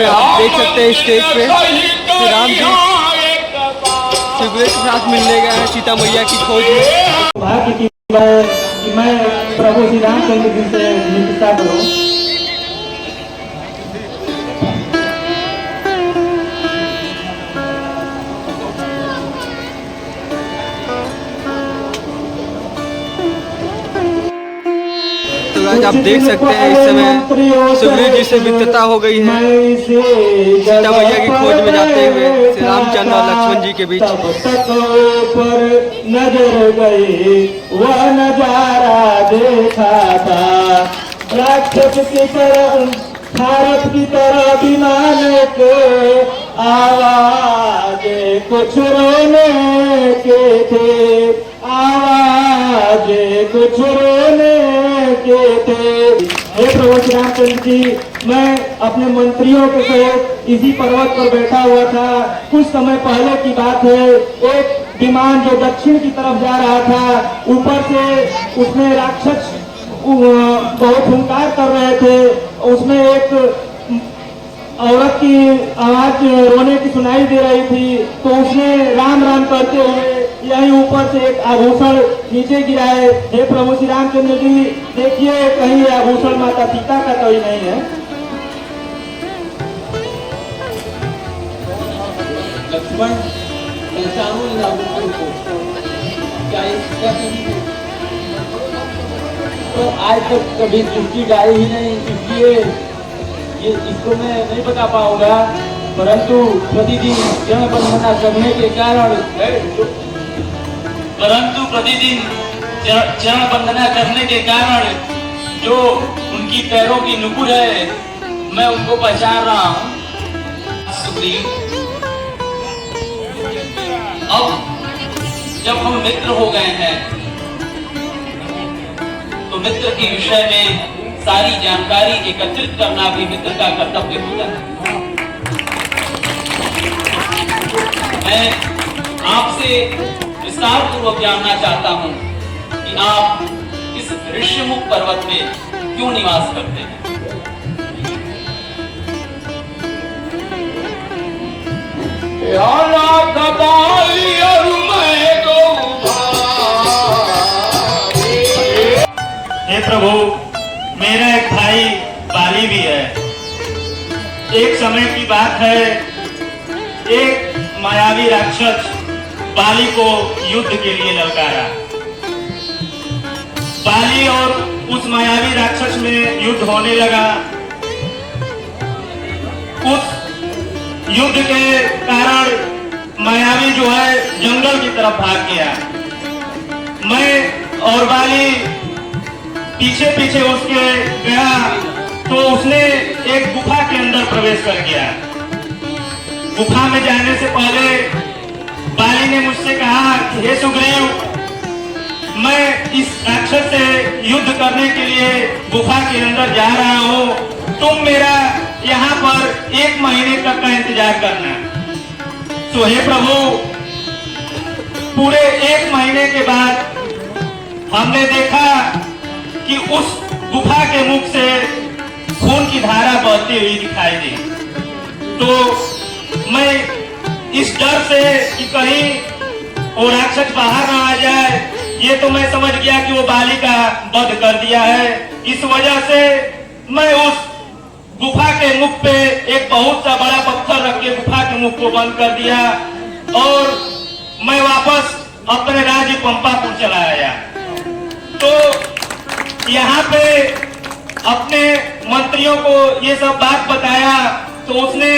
आप देख सकते हैं स्टेज पे श्री राम जी सुग्रीव के साथ मिलने गए हैं सीता मैया की खोज में। भाग्य की कि मैं प्रभु श्री रामचंद्र जी से मित्रता करूं। आप देख सकते हैं इस समय सुग्रीव जी से मित्रता हो गई है सीता मैया की खोज में जाते हुए श्री रामचंद्र और लक्ष्मण जी के बीच। पर नजर गई वह नजारा देखा था, राक्षस की तरह भारत की तरह विमान के आवाज कुछ रोने के थे, आवाज कुछ रोने के थे। हे प्रभु श्री रामचंद्र जी, मैं अपने मंत्रियों के साथ इसी पर्वत पर बैठा हुआ था। कुछ समय पहले की बात है, एक विमान जो दक्षिण की तरफ जा रहा था, ऊपर से उसमें राक्षस बहुत हुंकार कर रहे थे। उसमें एक औरत की आवाज रोने की सुनाई दे रही थी, तो उसने राम राम करते हुए यही ऊपर से एक आभूषण नीचे गिराए। हे प्रभु श्री रामचंद्र जी, देखिए कहीं आभूषण माता सीता का तो ही नहीं है। लक्ष्मण पहचानो इन आभूषण को, क्या इसका तो आज तक कभी दृष्टि डाली ही नहीं, इसलिए ये इसको मैं नहीं बता पाऊंगा। परंतु प्रतिदिन जन वंदना करने के कारण चरण वंदना करने के कारण जो उनकी पैरों की नुपुर है, मैं उनको पहचान रहा हूँ। सुग्रीव, अब जब हम मित्र हो गए हैं तो मित्र के विषय में सारी जानकारी एकत्रित करना भी मित्र का कर्तव्य होता है। मैं आपसे विस्तार पूर्वक जानना चाहता हूं कि आप इस ऋष्यमुख पर्वत में क्यों निवास करते हैं। हे प्रभु, मेरा एक भाई बाली भी है। एक समय की बात है, एक मायावी राक्षस बाली को युद्ध के लिए ललकारा। बाली और उस मायावी राक्षस में युद्ध होने लगा। उस युद्ध के कारण मायावी जो है जंगल की तरफ भाग गया। मैं और बाली पीछे पीछे उसके गया तो उसने एक गुफा के अंदर प्रवेश कर गया। गुफा में जाने से पहले बाली ने मुझसे कहा कि हे सुग्रीव, मैं इस राक्षस से युद्ध करने के लिए गुफा के अंदर जा रहा हूँ, तुम मेरा यहाँ पर 1 महीने तक का इंतजार करना। तो हे प्रभु, पूरे 1 महीने के बाद हमने देखा कि उस गुफा के मुख से खून की धारा बहती हुई दिखाई दी। तो मैं इस डर से कि कहीं वो राक्षस बाहर ना आ जाए, ये तो मैं समझ गया कि वो बाली का वध कर दिया है। इस वजह से मैं उस गुफा के मुख पे एक बहुत सा बड़ा पत्थर रख के गुफा के मुख को बंद कर दिया और मैं वापस अपने राज्य पंपापुर चला आया। तो यहाँ पे अपने मंत्रियों को ये सब बात बताया तो उसने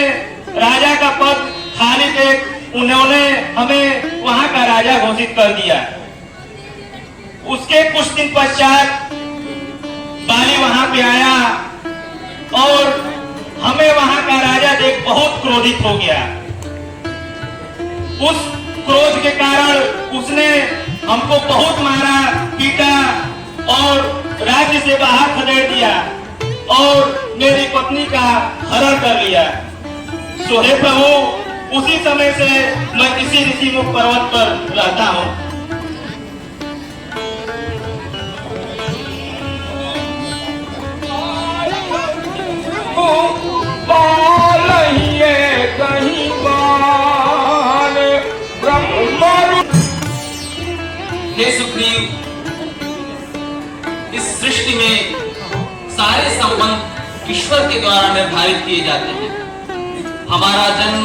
राजा का पद खाली देख उन्होंने हमें वहां का राजा घोषित कर दिया। उसके कुछ दिन पश्चात बाली वहां पे आया और हमें वहां का राजा देख बहुत क्रोधित हो गया। उस क्रोध के कारण उसने हमको बहुत मारा पीटा और राज्य से बाहर खदेड़ दिया और मेरी पत्नी का हरण कर लिया। सो हे प्रभु, उसी समय से मैं इसी ऋषिमुख पर्वत पर रहता हूँ। हे सुग्रीव, इस सृष्टि में सारे संबंध ईश्वर के द्वारा निर्धारित किए जाते हैं। हमारा जन्म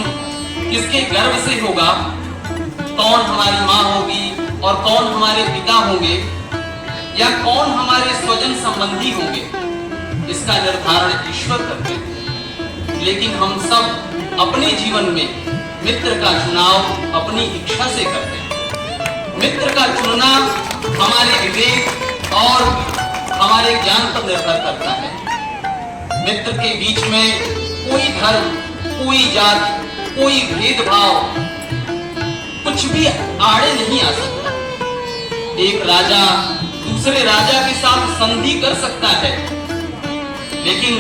किसके गर्भ से होगा, कौन हमारी माँ होगी और कौन हमारे पिता होंगे, या कौन हमारे स्वजन संबंधी होंगे, इसका निर्धारण ईश्वर करते हैं। लेकिन हम सब अपने जीवन में मित्र का चुनाव अपनी इच्छा से करते हैं। मित्र का चुनना हमारे विवेक और हमारे ज्ञान पर निर्भर करता है। मित्र के बीच में कोई धर्म, कोई जाति, कोई भेदभाव, कुछ भी आड़े नहीं आ सकता। एक राजा दूसरे राजा के साथ संधि कर सकता है, लेकिन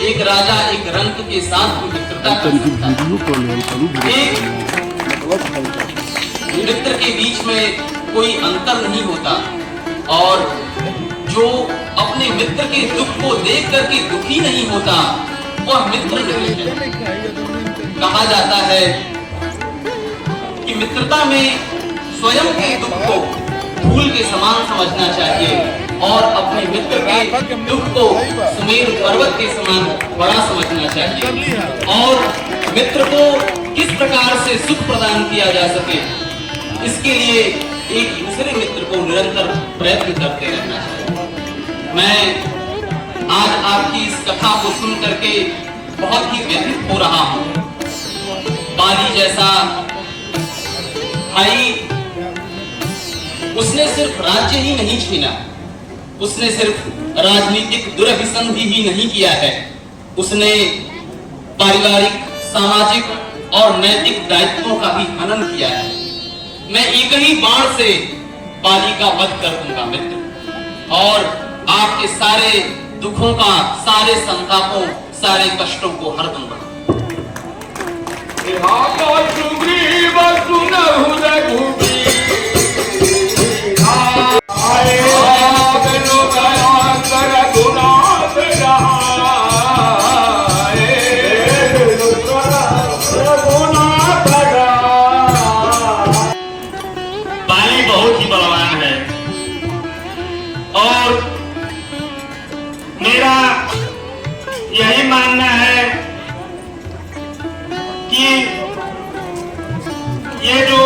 एक राजा एक रंक के साथ भी मित्रता कर सकता है। एक मित्र के बीच में कोई अंतर नहीं होता, और जो अपने मित्र के दुख को देख करके दुखी नहीं होता, वह मित्र नहीं है। कहा जाता है कि मित्रता में स्वयं के दुख को धूल के समान समझना चाहिए और अपने मित्र के दुख को सुमेरु पर्वत के समान बड़ा समझना चाहिए, और मित्र को किस प्रकार से सुख प्रदान किया जा सके, इसके लिए एक दूसरे मित्र को निरंतर प्रयत्न करते रहना चाहिए। मैं आज आपकी इस कथा को सुन करके बहुत ही व्यथित हो रहा हूँ। बाली जैसा भाई, उसने सिर्फ राज्य ही नहीं छीना, उसने सिर्फ राजनीतिक दुरभिसंधि ही नहीं किया है, उसने पारिवारिक, सामाजिक और नैतिक दायित्वों का भी हनन किया है। मैं एक ही बाण से बाली का वध कर दूंगा मित्र, और आपके सारे दुखों का, सारे संतापों, सारे कष्टों को हर दूंगा। बाली बहुत ही बलवान है, और मेरा यही मानना है कि ये जो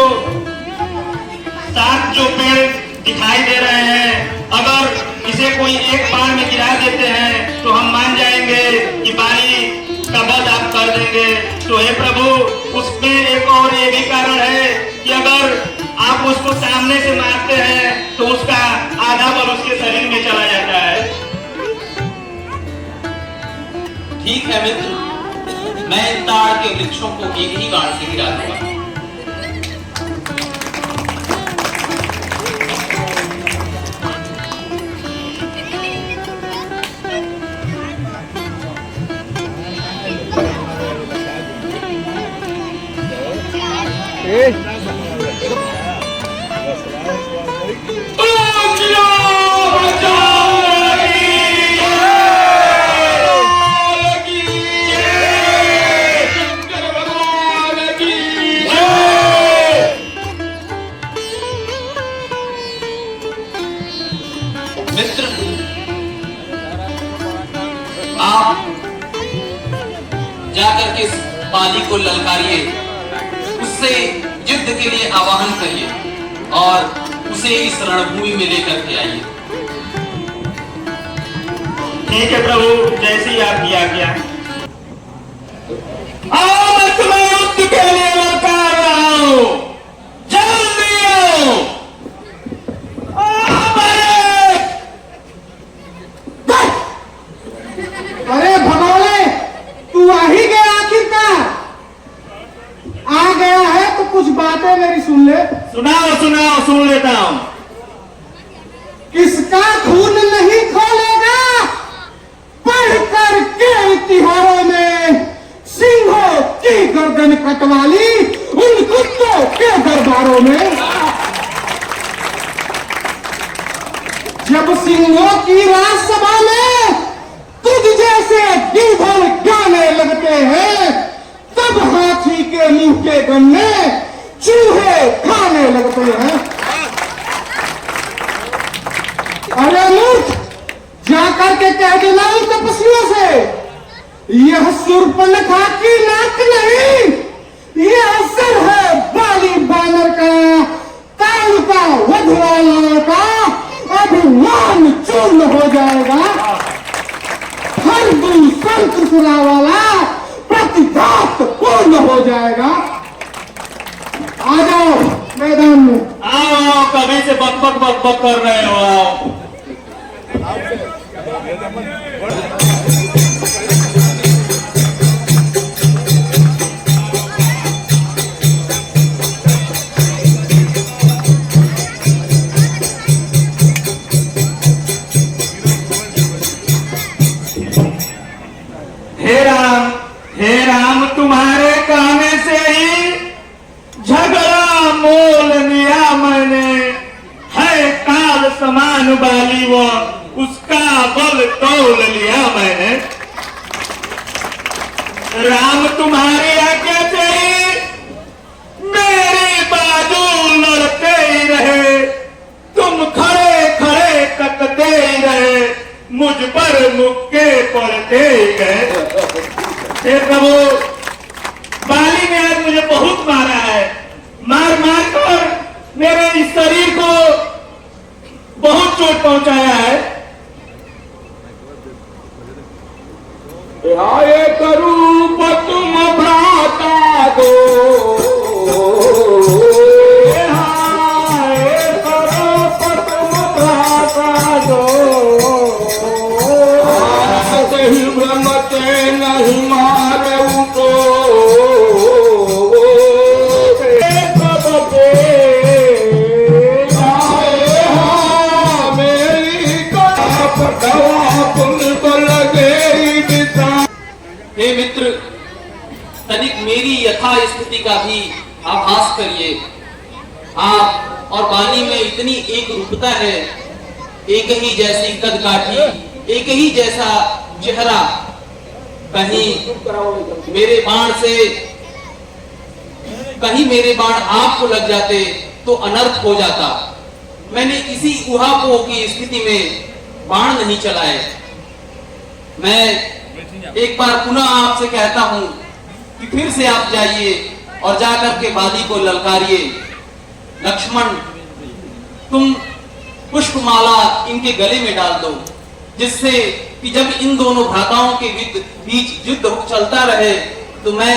7 जो पेड़ दिखाई दे रहे हैं, अगर इसे कोई एक बार में गिरा देते हैं तो हम मान जाएंगे कि बाली का वध आप कर देंगे। तो हे प्रभु, उसमें एक और ये भी कारण है कि अगर आप उसको सामने से मारते हैं तो उसका आधा बल उसके शरीर में चला जाता है। ठीक है मित्र, मैं ताड़ के वृक्षों को एक ही बाण से गिरा दूंगा। मित्र, आप जाकर के बाली को ललकारिए, उससे युद्ध के लिए आवाहन करिए और उसे इस रणभूमि में लेकर के आइए। ठीक है प्रभु, जैसे ही आप किया गया। आओ, मैं तुम्हें युद्ध के लिए ललकार रहा हूं, जल्दी आओ। अरे भगोले, तू आ ही गया आखिरकार। आ गया है तो कुछ बातें मेरी सुन ले। सुनाओ सुनाओ, सुन लेता हूं। किसका खून नहीं खोलेगा, पढ़ कर के इतिहारों में सिंहों की गर्दन कटवाली उन कुत्तों के दरबारों में। जब सिंहों की राजसभा में तुझ जैसे गीधड़ गाने लगते हैं, तब हाथी के मुंह के गन्ने चूहे खाने लगते हैं। शूर्पणखा की नाक नहीं, ये असर है बाली बानर का, काल का वधवाला का अभिमान चूर्ण हो जाएगा। हर दूसरा वाला प्रतिघात पूर्ण हो जाएगा। आ जाओ मैदान में। आओ, कभी से बक बक बक बक कर रहे हो, आओ। हे राम, तुम्हारे कहने से ही झगड़ा मोल लिया मैंने, है काल समान बाली वो, उसका बल तोल लिया मैंने। राम तुम्हारी आज्ञा से ही मेरे बाजू लड़ते ही रहे, तुम खड़े खड़े तकते ही रहे, मुझ पर मुक्के पड़ते ही गए। हे प्रभु, बाली ने आज मुझे बहुत मारा है, मार मार कर मेरे इस शरीर को बहुत चोट पहुंचाया है। आए करूप तुम भ्राता दो, आए करूप तुम भ्राता दो, भ्रमते नहीं मारे उनको, हे मित्र, तनिक मेरी यथा स्थिति का भी आभास करिए। आप और बाली में इतनी एक रूपता है, एक ही जैसी कद काठी, एक ही जैसा चेहरा। कहीं मेरे बाण आपको लग जाते तो अनर्थ हो जाता। मैंने इसी उहापोह की स्थिति में बाण नहीं चलाए। मैं एक बार पुनः आपसे कहता हूं कि फिर से आप जाइए और जाकर के बाली को ललकारिए। लक्ष्मण, तुम पुष्पमाला इनके गले में डाल दो, जिससे कि जब इन दोनों भ्राताओं के बीच युद्ध चलता रहे तो मैं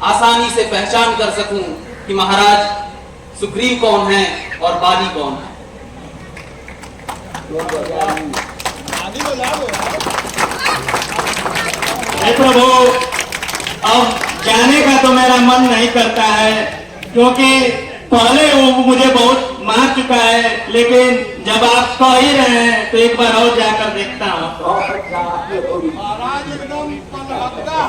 आसानी से पहचान कर सकूं कि महाराज सुग्रीव कौन है और बाली कौन है। प्रभु, अब जाने का तो मेरा मन नहीं करता है, क्योंकि पहले वो मुझे बहुत मार चुका है, लेकिन जब आप कह ही रहे हैं तो एक बार और जाकर देखता हूँ। महाराज एकदम पनहत्ता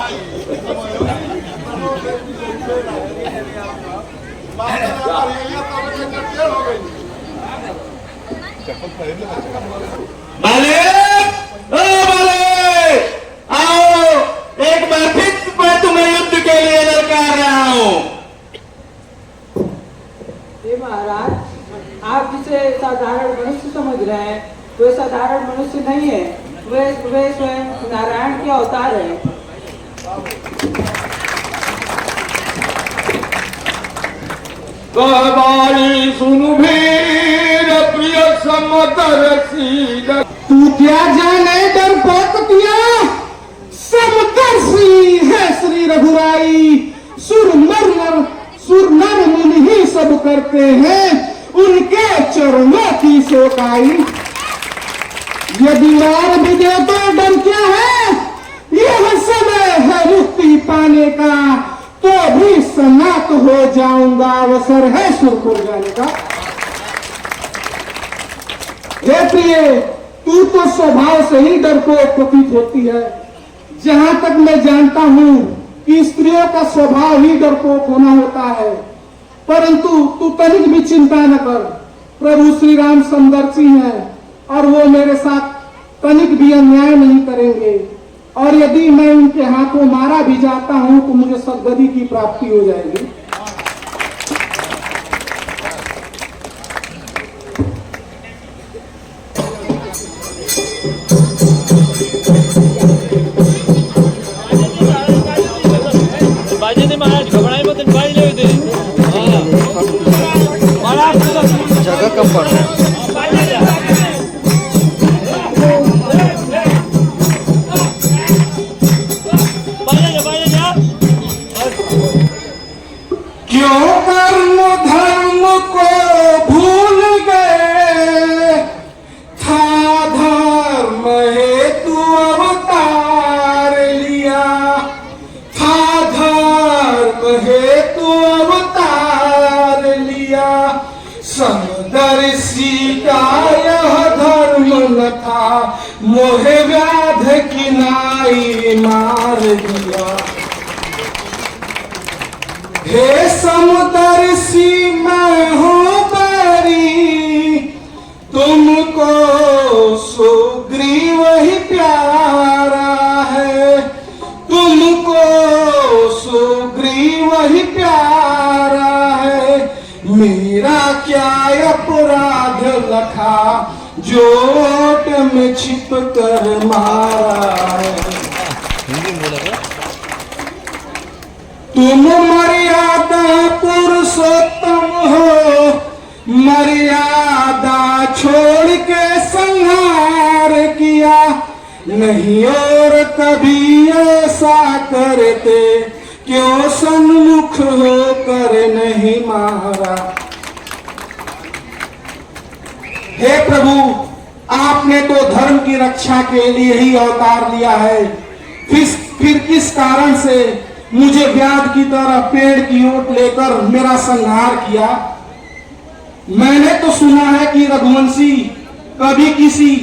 बाले, ओ बाले, आओ, एक बार फिर मैं तुम्हें युद्ध के लिए ललकार रहा हूँ। महाराज, आप जिसे साधारण मनुष्य समझ रहे हैं, वे साधारण मनुष्य नहीं है, वे स्वयं नारायण के अवतार है। बाली सुनु भीर प्रिय समदर्शी, तू क्या जाने डरपोक पिया, समदर्शी है श्री रघुराई। सुर नर मुनि ही सब करते हैं, उनके चरणों की सेवकाई। यदि मार भी दे तो डर क्या है, यह समय है मुक्ति पाने का, तो भी समाप्त हो जाऊंगा, अवसर है सुरपुर जाने का। हे प्रिय, तू तो स्वभाव से ही डरपोक प्रतीत होती है। जहां तक मैं जानता हूं कि स्त्रियों का स्वभाव ही डरपोक होना होता है, परंतु तू तनिक भी चिंता न कर। प्रभु श्री राम समदर्शी हैं और वो मेरे साथ तनिक भी अन्याय नहीं करेंगे, और यदि मैं उनके हाथों मारा भी जाता हूं तो मुझे सद्गति की प्राप्ति हो जाएगी। कम पड़ रहा है। क्यों कर्म धर्म को भूल गए, था धर्म हेतु अवतार लिया, था धर्म हेतु अवतार लिया। समदर्शी का यह धर्म न था, मोह व्याध किनाई मार दिया। हे समदर्शी मैं हूँ बैरी, तुमको सुग्रीव ही प्यारा है, तुमको सुग्रीव ही प्यारा है। मेरा क्या अपराध लखा, जो ओट में छिप कर मारा है। तुम मर्यादा पुरुषोत्तम हो, मर्यादा छोड़ के संहार किया। नहीं और कभी ऐसा करते, क्यों सन्मुख होकर नहीं मारा। हे प्रभु, आपने तो धर्म की रक्षा के लिए ही अवतार लिया है, फिर किस कारण से मुझे व्याध की तरह पेड़ की ओट लेकर मेरा संहार किया। मैंने तो सुना है कि रघुवंशी कभी किसी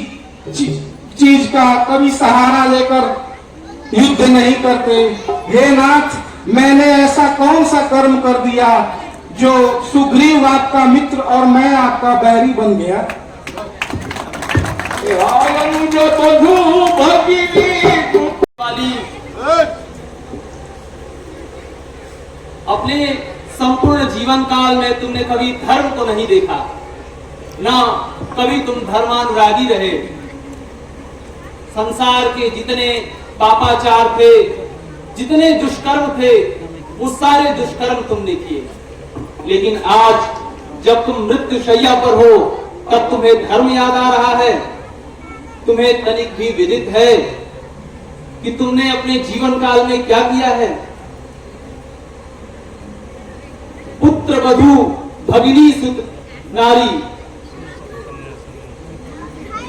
चीज का कभी सहारा लेकर युद्ध नहीं करते। हे नाथ, मैंने ऐसा कौन सा कर्म कर दिया जो सुग्रीव आपका मित्र और मैं आपका बैरी बन गया। अपने संपूर्ण जीवन काल में तुमने कभी धर्म को नहीं देखा, ना कभी तुम धर्मानुरागी रहे। संसार के जितने पापाचार थे, जितने दुष्कर्म थे, वो सारे दुष्कर्म तुमने किए। लेकिन आज जब तुम मृत्यु शैया पर हो, तब तुम्हें धर्म याद आ रहा है। तुम्हें तनिक भी विदित है कि तुमने अपने जीवन काल में क्या किया है। पुत्र वधू भगिनी सुत नारी,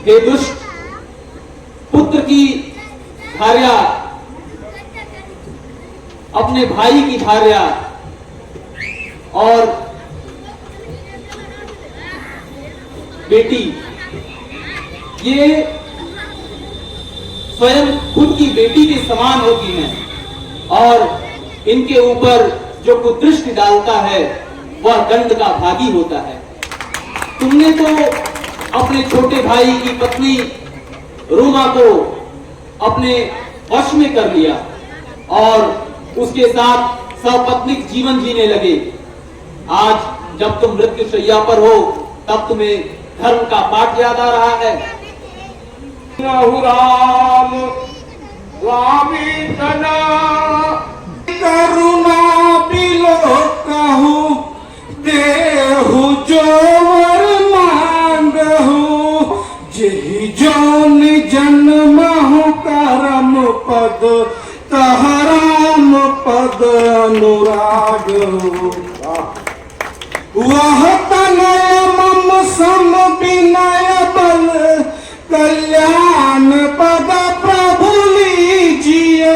हे दुष्ट, पुत्र की भार्या अपने भाई की भार्या और बेटी, ये स्वयं खुद की बेटी के समान होती हैं और इनके ऊपर जो कुदृष्टि डालता है वह दंड का भागी होता है। तुमने तो अपने छोटे भाई की पत्नी रूमा को अपने वश में कर लिया और उसके साथ सपत्निक जीवन जीने लगे। आज जब तुम मृत्यु शैया पर हो, तब तुम्हें धर्म का पाठ याद आ रहा है। राम स्वामी तना करुणा बिलो कहूँ, देहु जो वर मांगहु, जेहि जोन जन्महु करम पद, तहराम पद अनुराग। वह तनय मम सम विनय बल, कल्याण पद प्रभु लीजिए,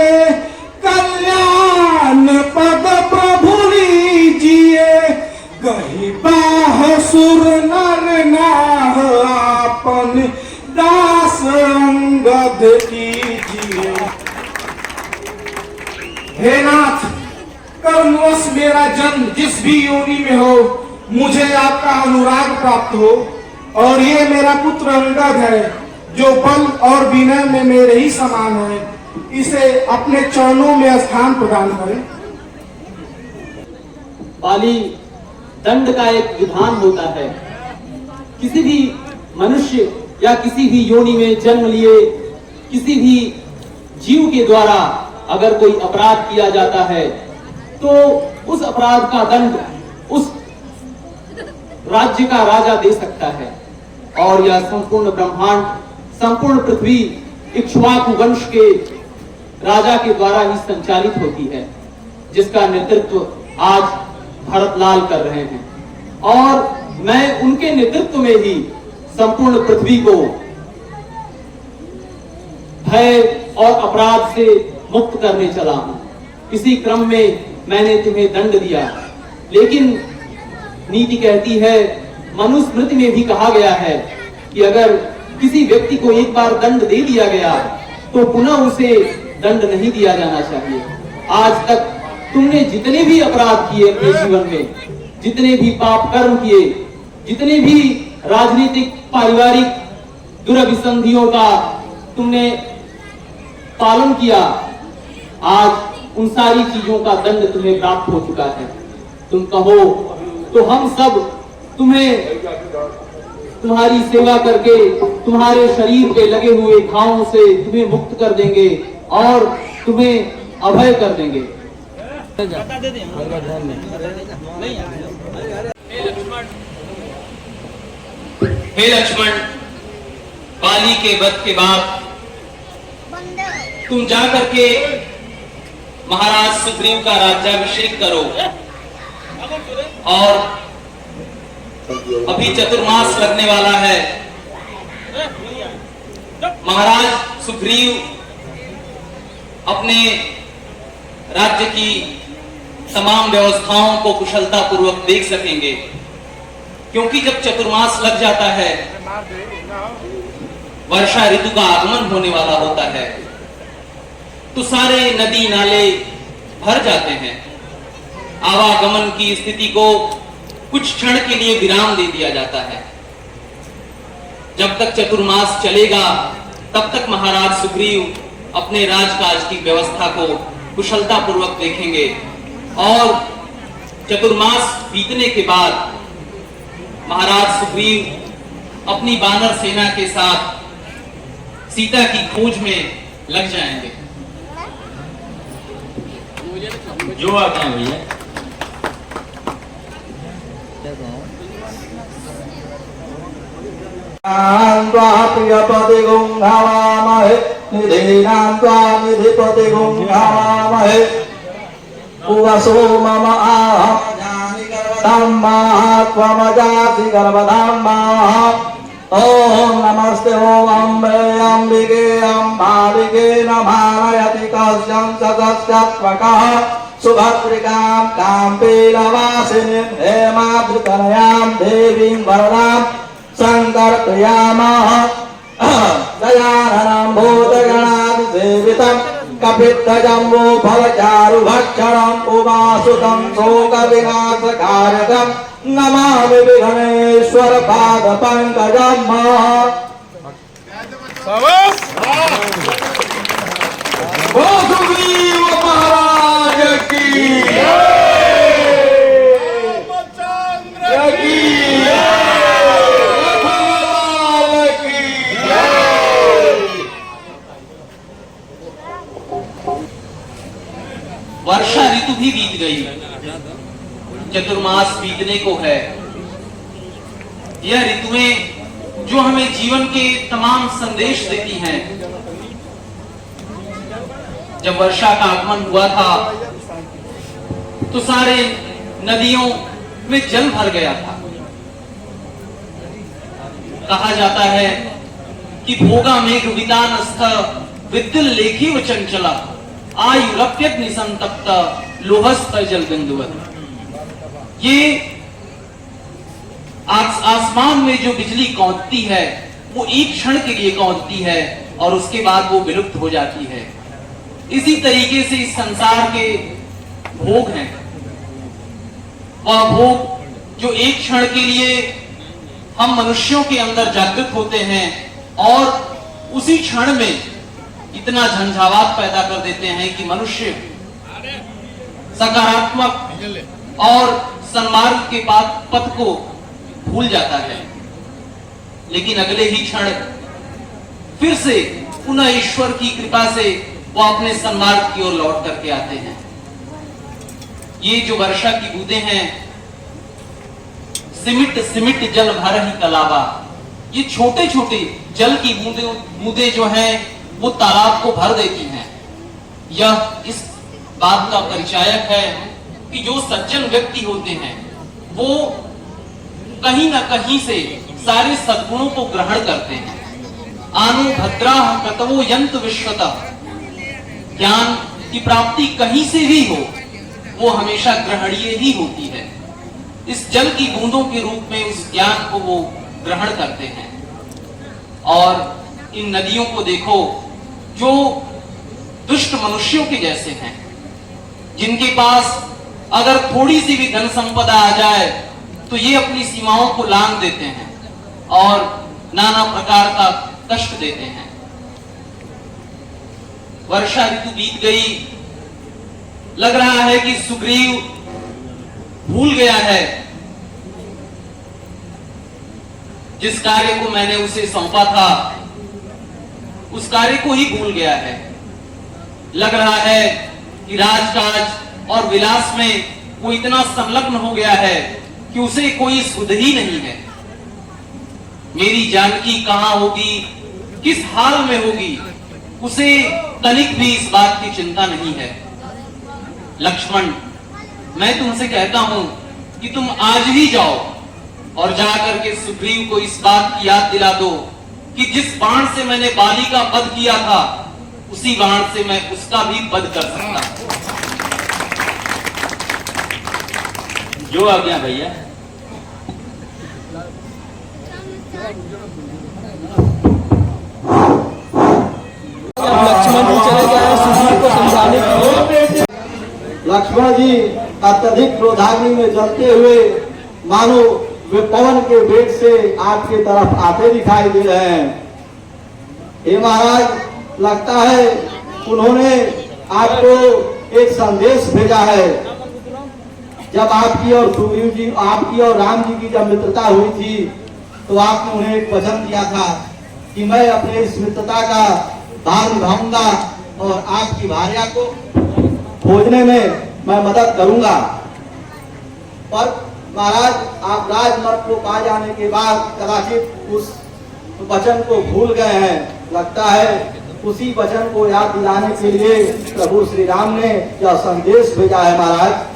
कल्याण पद प्रभु लीजिए। गही बाह सुर नर नाह, आपन दास अंगद कीजिए। हे नाथ, कर्मवश मेरा जन्म जिस भी योनि में हो, मुझे आपका अनुराग प्राप्त हो। और ये मेरा पुत्र अंगद है, जो बल और विनय में मेरे ही समान है। इसे अपने चरणों में स्थान प्रदान करें। बाली, दंड का एक विधान होता है। किसी भी मनुष्य या किसी भी योनि में जन्म लिए किसी भी जीव के द्वारा अगर कोई अपराध किया जाता है, तो उस अपराध का दंड उस राज्य का राजा दे सकता है और यह संपूर्ण ब्रह्मांड, संपूर्ण पृथ्वी इक्ष्वाकु वंश के राजा के द्वारा ही संचालित होती है, जिसका नेतृत्व आज भरतलाल कर रहे हैं। और मैं उनके नेतृत्व में ही संपूर्ण पृथ्वी को भय और अपराध से मुक्त करने चला हूं। इसी क्रम में मैंने तुम्हें दंड दिया, लेकिन नीति कहती है, मनुस्मृति में भी कहा गया है कि अगर किसी व्यक्ति को एक बार दंड दे दिया गया तो पुनः उसे दंड नहीं दिया जाना चाहिए। आज तक तुमने जितने भी अपराध किए अपने जीवन में, जितने भी पाप कर्म किए, जितने भी राजनीतिक पारिवारिक दुर्विसंधियों का तुमने पालन किया, आज उन सारी चीजों का दंड तुम्हें प्राप्त हो चुका है। तुम कहो तो हम सब तुम्हें तुम्हारी सेवा करके तुम्हारे शरीर पे लगे हुए घावों से तुम्हें मुक्त कर देंगे और तुम्हें अभय कर देंगे। हे लक्ष्मण, बाली के वध के बाद तुम जाकर के महाराज सुग्रीव का राज्याभिषेक करो और अभी चतुर्मास लगने वाला है। महाराज सुग्रीव अपने राज्य की तमाम व्यवस्थाओं को कुशलता पूर्वक देख सकेंगे, क्योंकि जब चतुर्मास लग जाता है वर्षा ऋतु का आगमन होने वाला होता है, तो सारे नदी नाले भर जाते हैं। आवागमन की स्थिति को कुछ क्षण के लिए विराम दे दिया जाता है। जब तक चतुर्मास चलेगा तब तक महाराज सुग्रीव अपने राजकाज की व्यवस्था को कुशलता पूर्वक देखेंगे और चतुर्मास बीतने के बाद महाराज सुग्रीव अपनी वानर सेना के साथ सीता की खोज में लग जाएंगे। जो आता है भैया प्रियपति गुंघावामहे निधीनां त्वा निधिपति गुंघावामहे उवसो मम आहजानि गर्भधाम्मा त्वमजासि गर्भधाम्मा। ओम नमस्ते ओम अम्बे अम्बिके अम्बालिके नमानयति कस्यं सदस्यत्वकः सुभद्रिकां काम्पीलवासिनीं हेमाद्रितनयां देवीं वरदां संकर्पयामः। दयाननं भूतगणादिसेवितं कपित्थजम्बो फलचारुभक्षणम् उमासुतं शोकविनाशकारकं नमामि विघ्नेश्वर पादपङ्कजम्। ओ सुग्रीव महाराज की वर्षा ऋतु भी बीत गई, चतुर्मास बीतने को है। यह ऋतुएं जो हमें जीवन के तमाम संदेश देती हैं। जब वर्षा का आगमन हुआ था तो सारे नदियों में जल भर गया था। कहा जाता है कि भोगा मेघ वितानस्थ विद्युल लेखी व चंचला आयुरप्यग्नि संतप्त लोहस्त जल बिंदुवत। ये आसमान में जो बिजली कौंधती है वो एक क्षण के लिए कौंधती है और उसके बाद वो विलुप्त हो जाती है। इसी तरीके से इस संसार के भोग हैं, वह भोग जो एक क्षण के लिए हम मनुष्यों के अंदर जागृत होते हैं और उसी क्षण में इतना झंझावात पैदा कर देते हैं कि मनुष्य सकारात्मक और सन्मार्ग के पथ को भूल जाता है, लेकिन अगले ही क्षण फिर से पुनः ईश्वर की कृपा से वो अपने सन्मार्ग की ओर लौट करके आते हैं। ये जो वर्षा की बूंदें हैं सिमिट सिमिट जल भर ही कलावा। ये छोटे छोटे जल की बूंदे जो हैं वो तालाब को भर देती हैं। यह इस बात का परिचायक है कि जो सज्जन व्यक्ति होते हैं वो कहीं ना कहीं से सारे सद्गुणों को ग्रहण करते हैं। आनो भद्राः कतवो यन्तु विश्वतः, ज्ञान की प्राप्ति कहीं से भी हो वो हमेशा ग्रहणीय ही होती है। इस जल की बूंदों के रूप में उस ज्ञान को वो ग्रहण करते हैं। और इन नदियों को देखो जो दुष्ट मनुष्यों के जैसे हैं, जिनके पास अगर थोड़ी सी भी धन संपदा आ जाए तो ये अपनी सीमाओं को लांघ देते हैं और नाना प्रकार का कष्ट देते हैं। वर्षा ऋतु बीत गई, लग रहा है कि सुग्रीव भूल गया है जिस कार्य को मैंने उसे सौंपा था, उस कार्य को ही भूल गया है। लग रहा है कि राजकाज और विलास में वो इतना संलग्न हो गया है कि उसे कोई सुध ही नहीं है। मेरी जानकी कहां होगी, किस हाल में होगी, उसे तनिक भी इस बात की चिंता नहीं है। लक्ष्मण, मैं तुमसे कहता हूं कि तुम आज ही जाओ और जाकर के सुग्रीव को इस बात की याद दिला दो कि जिस बाण से मैंने बाली का वध किया था उसी बाण से मैं उसका भी वध कर सकता हूं। जो आज्ञा भैया। लक्ष्मण जी चले गए हैं सुग्रीव को समझाने के लिए। लक्ष्मण जी अत्यधिक क्रोधाग्नि में जलते हुए मानो वे पवन के वेग से आपके तरफ आते दिखाई दे रहे हैं। हे महाराज, लगता है उन्होंने आपको एक संदेश भेजा है। जब आपकी और सुग्रीव जी, आपकी और राम जी की जब मित्रता हुई थी तो आपने उन्हें एक वचन दिया था कि मैं अपने इस मित्रता का भार निभाऊंगा और आपकी भार्या को खोजने में मैं मदद करूंगा। पर महाराज, आप राजमर्ग को पा जाने के बाद कदाचित उस वचन को भूल गए हैं। लगता है उसी वचन को याद दिलाने के लिए प्रभु श्री राम ने यह संदेश भेजा है। महाराज,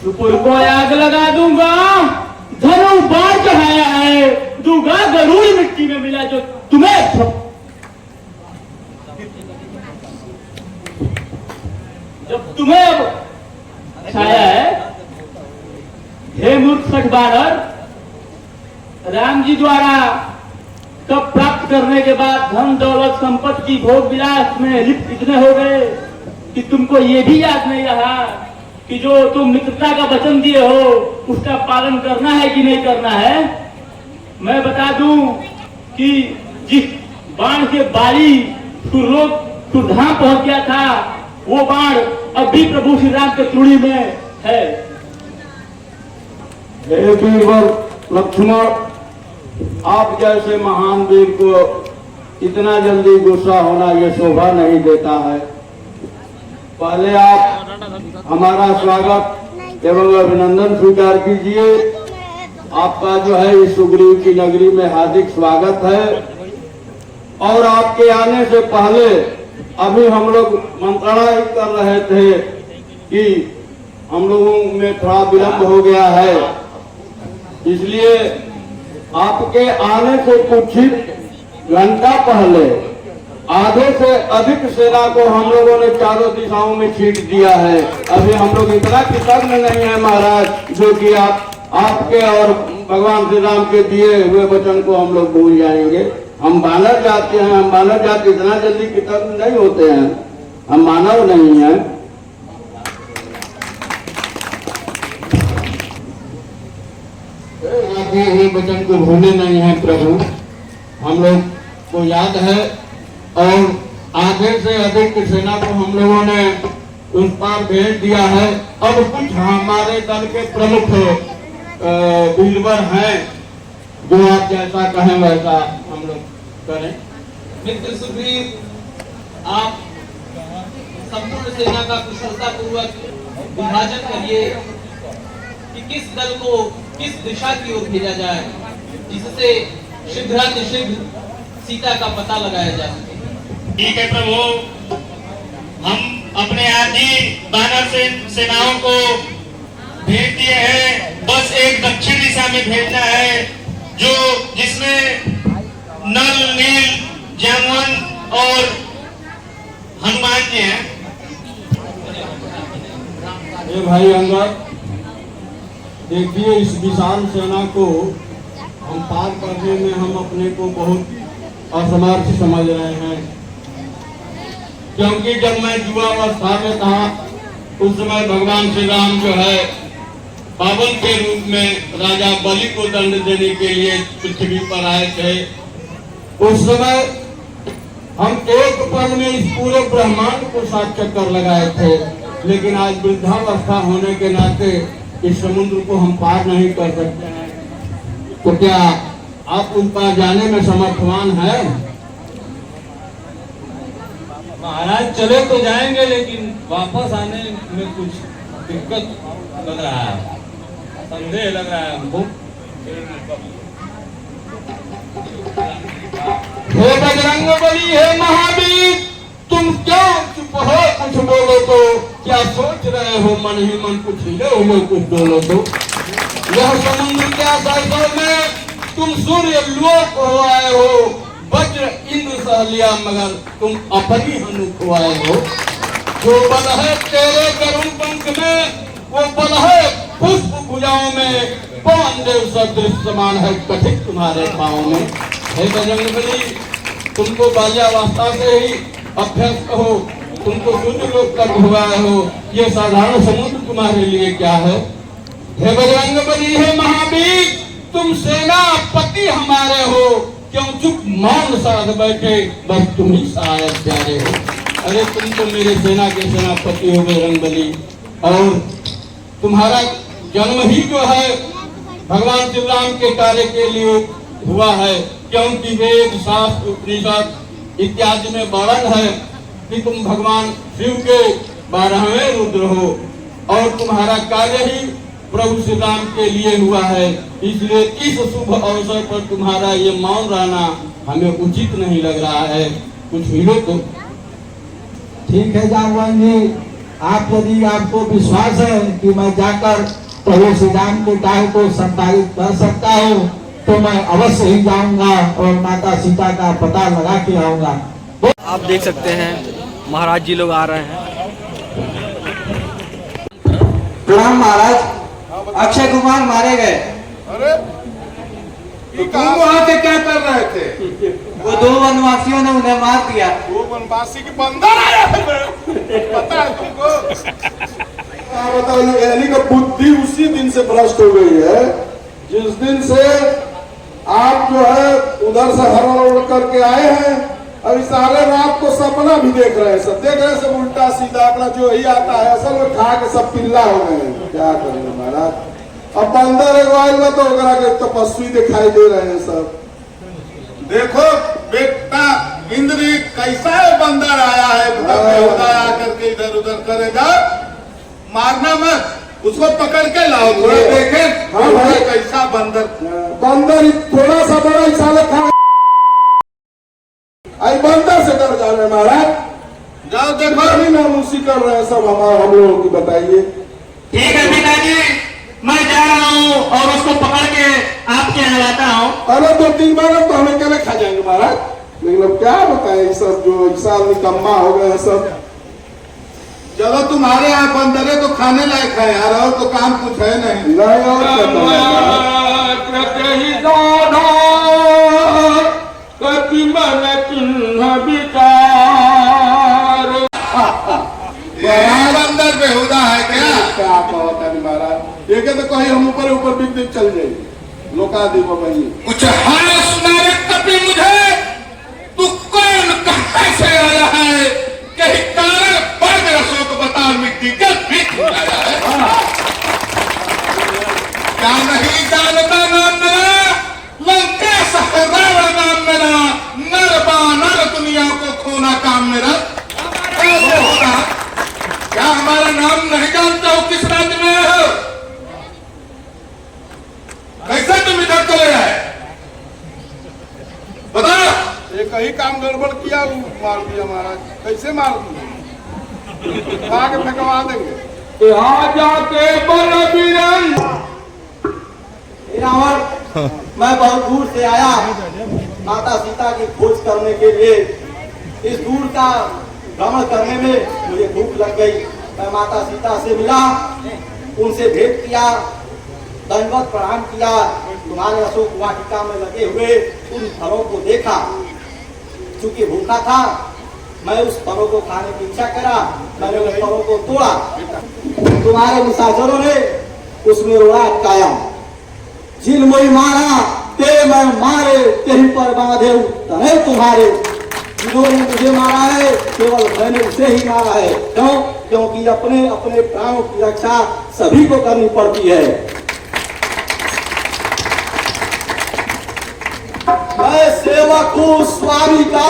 सुपुर को आग लगा दूंगा, धनु बाण चढ़ाया है, दूंगा गरुड़ मिट्टी में मिला जो तुम्हें। जब तुम्हें अब छाया है, हे मूर्ख सठ बानर, राम जी द्वारा तब प्राप्त करने के बाद धन दौलत संपत्ति भोग विलास में लिप्त इतने हो गए कि तुमको ये भी याद नहीं रहा कि जो तुम मित्रता का वचन दिए हो उसका पालन करना है कि नहीं करना है। मैं बता दूं कि जिस बाण के बाली सुरधाम पहुंच गया था वो बाण अब भी प्रभु श्री राम के चूड़ी में है। हे वीरवर लक्ष्मण, आप जैसे महान वीर को इतना जल्दी गुस्सा होना ये शोभा नहीं देता है। पहले आप हमारा स्वागत एवं अभिनंदन स्वीकार कीजिए। आपका जो है इस सुग्रीव की नगरी में हार्दिक स्वागत है। और आपके आने से पहले अभी हम लोग मंत्रणा कर रहे थे कि हम लोगों में थोड़ा विलंब हो गया है, इसलिए आपके आने से कुछ घंटा पहले आधे से अधिक सेना को हम लोगों ने चारों दिशाओं में छींट दिया है। अभी हम लोग इतना कृतज्ञ नहीं है महाराज, जो कि आपके और भगवान श्री राम के दिए हुए वचन को हम लोग भूल जाएंगे। हम बानर जाते हैं, हम बानर जाते इतना जल्दी कृतज्ञ नहीं होते हैं, हम मानव नहीं हैं। आपके वचन को भूले नहीं है प्रभु, हम लोग को याद है। और आधे से अधिक सेना को हम लोगों ने उस पार भेज दिया है। अब कुछ हमारे दल के प्रमुख वीरवर हैं जो आप जैसा कहें वैसा हम लोग करें। मित्र सुग्रीव, आप संपूर्ण सेना का कुशलतापूर्वक विभाजन करिए कि किस दल को किस दिशा की ओर भेजा जाए, जिससे शीघ्रातिशीघ्र सीता का पता लगाया जा सके। ठीक है प्रभु, हम अपने आदि वानर सेनाओं को भेज दिए हैं। बस एक दक्षिण दिशा में भेजना है, जो जिसमें नल, नील, जामवन और हनुमान जी हैं। ये भाई अंगद, देखिए इस विशाल सेना को हम पार करने में हम अपने को बहुत असमर्थ समझ रहे हैं, क्योंकि जब मैं युवावस्था में था उस समय भगवान श्री राम जो है पावन के रूप में राजा बलि को दंड देने के लिए पृथ्वी पर आए थे। उस समय हम एक पल में इस पूरे ब्रह्मांड को सात चक्कर लगाए थे, लेकिन आज वृद्धावस्था होने के नाते इस समुद्र को हम पार नहीं कर सकते हैं। तो क्या आप उस पार जाने में समर्थवान हैं? महाराज चले तो जाएंगे, लेकिन वापस आने में कुछ दिक्कत लग रहा है, संदेह लग रहा है हमको। हे बजरंग बली, हे महावीर, तुम क्यों चुप हो? कुछ बोलो तो। क्या सोच रहे हो मन ही मन? कुछ हिले हुए कुछ बोलो तो। यह समुद्र क्या सरसों में तुम सूर्य लोक हो आए हो, वज्र इंद्र सह लिया मगर तुम अपनी हनुक हो आए हो। जो बल है तेरे करुण पंख में, वो बल है पुष्प भुजाओं में, पवन देव सदृश समान है कथित तुम्हारे पाँव में। हे बजरंग बली, तुमको बाल्यावस्था से ही अभ्यस्त हो, तुमको सूर्य लोक तक हुआ हो, ये साधारण समुद्र तुम्हारे लिए क्या है? हे बजरंग बली, हे महावीर, तुम सेनापति हमारे हो, क्यों चुप मौन साध बैठे? बस तुम ही शायद प्यारे हो। अरे तुम तो मेरे सेना के सेनापति हो बजरंग बली, और तुम्हारा जन्म ही जो है भगवान श्री राम के कार्य के लिए हुआ है, क्योंकि वेद शास्त्र उपनिषद इत्यादि में वर्णन है कि तुम भगवान शिव के 12वें रुद्र हो, और तुम्हारा कार्य ही प्रभु श्री राम के लिए हुआ है। इसलिए इस शुभ अवसर पर तुम्हारा ये मौन रहना हमें उचित नहीं लग रहा है। कुछ मिलो तो। ठीक है जामवन जी, आप यदि आपको विश्वास है कि मैं जाकर प्रभु श्री राम के कार्य को संपादित कर सकता हूँ, तो मैं अवश्य ही जाऊंगा और माता सीता का पता लगा के आऊंगा। आप देख सकते हैं महाराज जी लोग आ रहे हैं। प्रणाम महाराज। अक्षय कुमार मारे गए। अरे तुम वहाँ पे क्या कर रहे थे? वो 2 वनवासियों ने उन्हें मार दिया। वो वनवासी के बंदर आए हैं, पता है तुमको? क्या बताओ, एली का बुद्धि उसी दिन से भ्रष्ट हो गई है जिस दिन से आप जो है उधर से हरण उड़ करके आए हैं। अभी सारे रात को सपना भी देख रहे हैं, सब देख रहे हैं, सब उल्टा सीधा अपना जो ही आता है असल में खा के सब पिल्ला हो गए हैं। क्या करेंगे महाराज? अब बंदर एक आयल में तो तपस्वी दिखाई दे रहे हैं सब। देखो बेटा इंद्र कैसा है बंदर आया है, आकर के इधर उधर करेगा, मारना मत, उसको पकड़ के लाओ, थोड़ा देखे कैसा बंदर। बंदर थोड़ा सा बड़ा इंसान खा, आई बंदर से डर जा रहे हैं महाराज। जाओ देखो, ही नामूसी कर रहे हैं सब हम लोगों की, बताइए। ठीक है पिताजी, मैं जा रहा हूँ और उसको पकड़ के आपके यहाँ लाता हूँ। अरे 2-3 बार तो हमें अकेले खा जाएंगे महाराज, लेकिन अब क्या बताएं, सब जो इंसान निकम्मा हो गए हैं सब। चलो तुम्हारे यहाँ बंदरे तो खाने लायक है यार, और तो काम कुछ है नहीं। बंदर बेहुदा है क्या कहता है महाराज? ये तो कहीं हम ऊपर ऊपर बिक चल जाए लोका दी भाई। कुछ हाल सुनारे कभी मुझे, तू कौन कहाँ से आया है, कहीं कारण पर मेरा शोक बता। समझाया है। क्या नहीं जानता नाम मेरा, लंकेश है रावण नाम मेरा, नर बानर दुनिया को खोना काम मेरा। कैसे होगा? क्या हमारा नाम नहीं जानते हो? किस राज्य में हो? कैसे तुम इधर चले आए? बता। एक ही काम गड़बड़ किया, वो मार दिया महाराज। कैसे मार दिया? आगे फेंकवा देंगे। जाके बलबीरन रावण, मैं बहुत दूर से आया माता सीता की खोज करने के लिए। इस दूर का भ्रमण करने में मुझे भूख लग गई। मैं माता सीता से मिला, उनसे भेंट किया, दंडवत प्रणाम किया। तुम्हारे अशोक वाटिका में लगे हुए उन फलों को देखा। चूंकि भूखा था, मैं उस फलों को खाने की इच्छा करा। मैंने उस फलों को तोड़ा। तुम्हारे निशाचरों ने उसमें रोड़ा अटकाया। जिन मोई मारा ते मैं मारे, तेरी पर बांधे तने तुम्हारे। जिन्होंने मुझे मारा है, केवल मैंने उसे ही मारा है। क्यों? क्योंकि अपने अपने प्राणों की रक्षा सभी को करनी पड़ती है। मैं सेवक हूँ स्वामी का,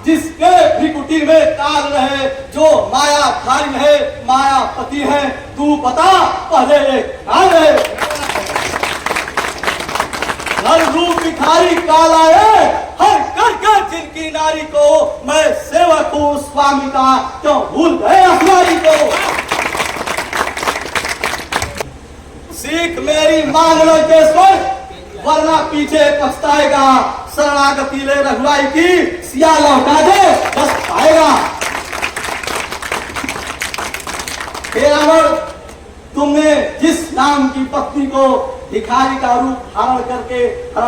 जिसके भ्रिकुटी में ताल रहे, जो माया धारी है, मायापति है। तू बता पहले है हर रूप भिखारी काला है, हर कर कर जिनकी नारी को। मैं सेवक हूँ स्वामी का, क्यों भूल गए असवारी को? सीख मेरी मान लो केश्वर, वरना पीछे पछताएगा। शरणागति ले रघुराई की, सिया लौटा दे बस पाएगा। हे रावण, तुमने जिस नाम की पत्नी को भिखारी का रूप हरण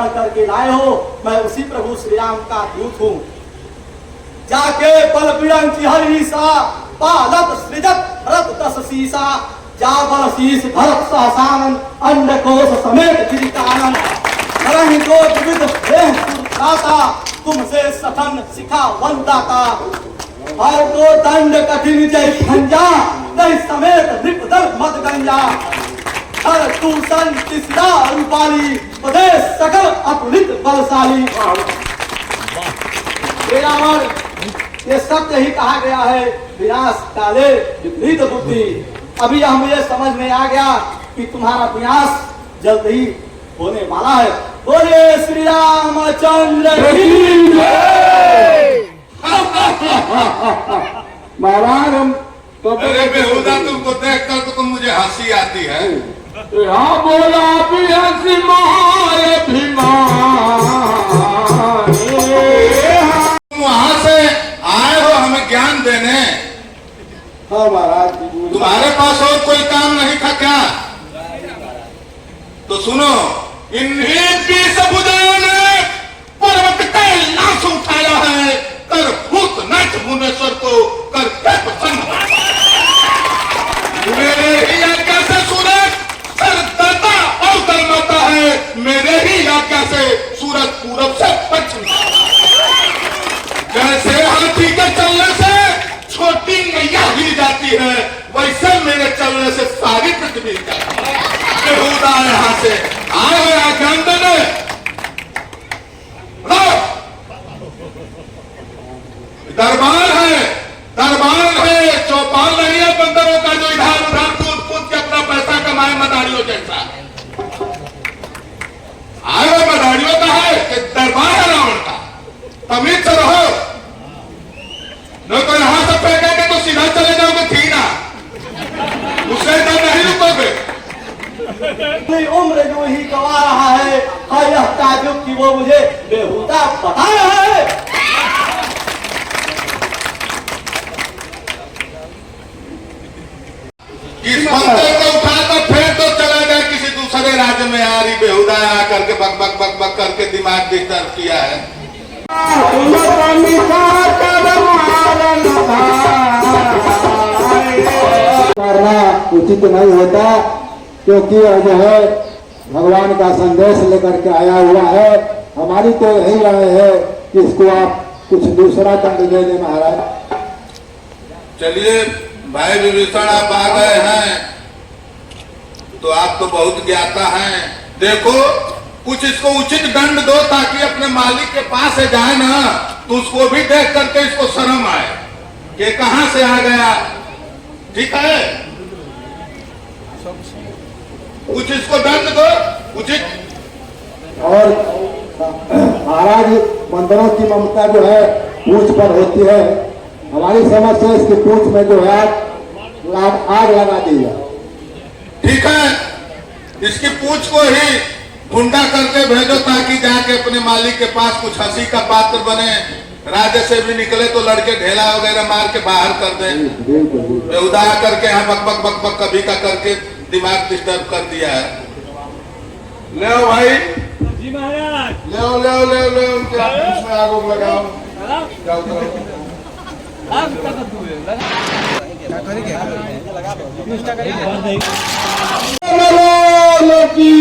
करके लाए हो, मैं उसी प्रभु श्री राम का दूत हूँ। जाके बलबीरन की हरीसा, पालत सृजत भरत दस सीसा। जा बल शीस भरत सहसानन, अंडकोश समेत गिरिकानन। करहि को विविध देह सुरताता, तुमसे सठन सिखा वंदाता। हर को दंड कठिन जय खंजा, तय समेत नृपदल मद गंजा। हर तूसन तिसरा रूपाली, प्रदेश सकल अतुलित बलशाली। रावण, ये सत्य ही कहा गया है, विनाश काले विपरीत बुद्धि। अभी यह मुझे समझ में आ गया कि तुम्हारा विनाश जल्द ही होने वाला है। बोले श्री रामचंद्र की जय। महाराज हम अरे बेहुदा, तुमको देखकर तो मुझे हंसी आती है। यहाँ बोला भी हंसी मारे वहां से आए हो हमें ज्ञान देने। हाँ महाराज, तुम्हारे पास और कोई काम नहीं था क्या? तो सुनो, इन्हीं 20 भुजाओं ने पर्वत कैलाश उठाया है, कर भूतनाथ भुवनेश्वर को कर प्रसन्न। मेरे ही आज्ञा से सूरज सर दाता और गर्माता है, मेरे ही आज्ञा से सूरज पूरब से पश्चिम। जैसे हाथी के चलने से छोटी नैया हिल जाती है, वैसे मेरे चलने से सारी पृथ्वी हिल जाती है। बेहुदा यहाँ से आए हो ज्ञान देने। दरबार है, चौपाल नहीं है बंदरों का जो इधर उधर कूद कूद के अपना पैसा कमाए मदारियों जैसा। आए हो मदारियों का है कि दरबार है रावण का? तमीज से रहो, नहीं तो यहां से फेंकेंगे तो सीधा चले जाओगे थी ना, उससे इधर नहीं रुकोगे। अपनी उम्र जो ही गवा रहा है, यह ताजुब कि वो मुझे बेहुदा बता रहा है। किस बंदे को उठा तो फिर तो चला गया किसी दूसरे राज्य में। यार ये बेहुदा आकर के बक बक बक बक करके दिमाग डिस्टर्ब किया है। करना उचित नहीं होता, क्योंकि यह जो है भगवान का संदेश लेकर के आया हुआ है। हमारी तो यही राय है कि इसको आप कुछ दूसरा दंड दे दें महाराज। चलिए भाई विभीषण आप आ गए हैं तो आप तो बहुत ज्ञाता हैं। देखो कुछ इसको उचित दंड दो ताकि अपने मालिक के पास से जाए ना तो उसको भी देख करके इसको शर्म आए कि कहां से आ गया। ठीक है, कुछ इसको दंड दो उचित। और महाराज बंदरों की ममता जो है पूंछ पर होती है, हमारी समझ से इसकी पूंछ में जो है आग लगा दी है। ठीक है, इसकी पूंछ को ही गुंडा करके भेजो ताकि जाके अपने मालिक के पास कुछ हंसी का पात्र बने। राज्य से भी निकले तो लड़के ढेला वगैरह मार के बाहर कर दें। बेहुदा करके यहाँ बक बक बक बक कभी का करके दिमाग डिस्टर्ब कर दिया है। ले भाई जी महाराज, ले उनके हाथ में आग लगाओ। लकी